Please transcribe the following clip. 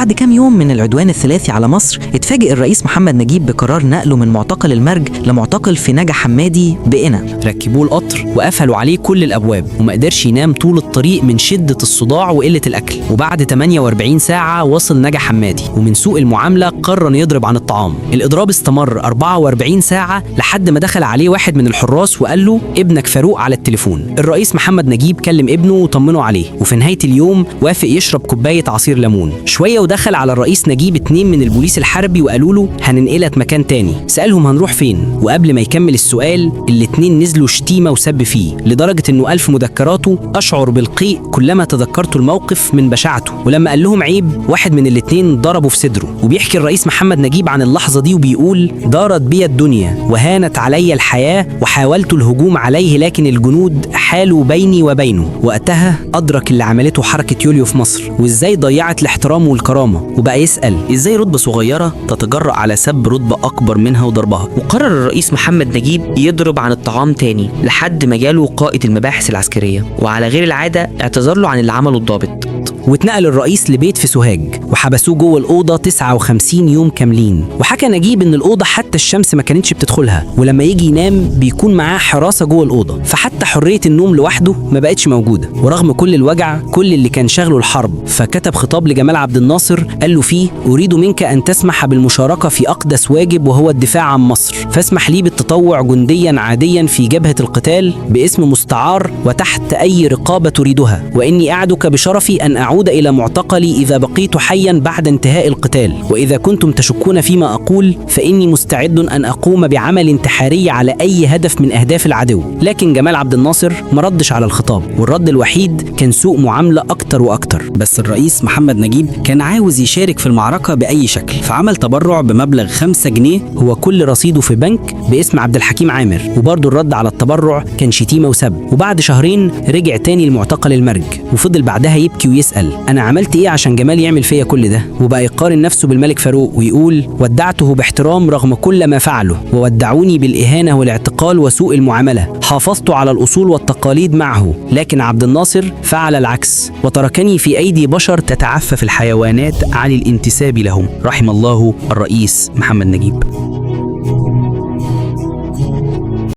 بعد كام يوم من العدوان الثلاثي على مصر اتفاجئ الرئيس محمد نجيب بقرار نقله من معتقل المرج لمعتقل في نجا حمادي بقنا. ركبوه القطر وقفلوا عليه كل الابواب وما قدرش ينام طول الطريق من شده الصداع وقله الاكل، وبعد 48 ساعه وصل نجا حمادي، ومن سوء المعامله قرر يضرب عن الطعام. الاضراب استمر 44 ساعه لحد ما دخل عليه واحد من الحراس وقال له ابنك فاروق على التليفون. الرئيس محمد نجيب كلم ابنه وطمنه عليه، وفي نهايه اليوم وافق يشرب كوبايه عصير ليمون. شويه ودخل على الرئيس نجيب 2 من البوليس الحربي وقالوا له هننقلك مكان تاني. سالهم هنروح فين، وقبل ما يكمل السؤال الاتنين نزلوا شتيمه وسب فيه لدرجه انه ألف مذكراته اشعر بالقيء كلما تذكرت الموقف من بشاعته. ولما قال لهم عيب واحد من الاتنين ضربه في صدره. وبيحكي الرئيس محمد نجيب عن اللحظه دي وبيقول دارت بي الدنيا وهانت علي الحياه وحاولت الهجوم عليه لكن الجنود حالوا بيني وبينه. وقتها ادرك اللي عملته حركه يوليو في مصر وازاي ضيعت الاحترام والكرامه، وبقى يسال ازاي رتبه صغيره تتجرأ على سب رتبه اكبر منها وضربها. وقرر الرئيس محمد نجيب يضرب عن الطعام تاني لحد ما جاله قائد المباحث العسكريه، وعلى غير العاده اعتذر له عن اللي عمله الضابط. واتنقل الرئيس لبيت في سوهاج وحبسوه جوه الأوضة 59 يوم كاملين. وحكى نجيب إن الأوضة حتى الشمس ما كانتش بتدخلها، ولما يجي ينام بيكون معاه حراسة جوه الأوضة، فحتى حرية النوم لوحده ما بقتش موجودة. ورغم كل الوجع كل اللي كان شغله الحرب، فكتب خطاب لجمال عبد الناصر قال له فيه أريد منك أن تسمح بالمشاركة في أقدس واجب وهو الدفاع عن مصر، فاسمح لي بالتطوع جنديا عاديا في جبهة القتال باسم مستعار وتحت أي رقابة تريدها، وإني أعدك بشرفي أن أعود إلى معتقلي إذا بقيت حيا بعد انتهاء القتال، وإذا كنتم تشكون فيما أقول فإني مستعد أن أقوم بعمل انتحاري على أي هدف من أهداف العدو. لكن جمال عبد الناصر ما ردش على الخطاب، والرد الوحيد كان سوء معاملة أكتر وأكتر. بس الرئيس محمد نجيب كان عاوز يشارك في المعركة بأي شكل، فعمل تبرع بمبلغ 5 جنيه هو كل رصيده في بنك باسم عبد الحكيم عامر، وبرضه الرد على التبرع كان شتيمة وسب. وبعد شهرين رجع تاني لمعتقل المرج، وفضل بعدها يبكي ويسأل أنا عملت إيه عشان جمال يعمل فيا كل ده؟ وبقى يقارن نفسه بالملك فاروق ويقول ودعته باحترام رغم كل ما فعله، وودعوني بالإهانة والاعتقال وسوء المعاملة، حافظت على الأصول والتقاليد معه، لكن عبد الناصر فعل العكس وتركني في أيدي بشر تتعفف الحيوانات عن الانتساب لهم. رحم الله الرئيس محمد نجيب.